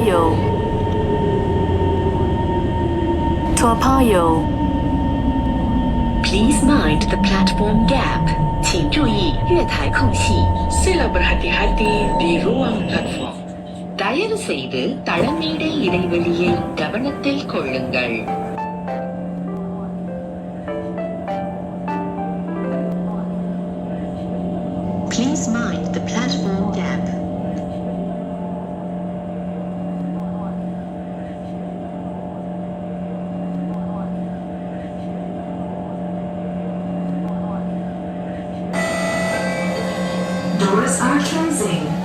Payoh. Payoh. Please mind the platform gap. 请注意月台空隙。Sila berhati-hati di ruang platform. தயவு செய்து தளமேடை இடைவெளியை கவனத்தில் கொள்ளுங்கள். Please mind the platform gap. Doors are closing.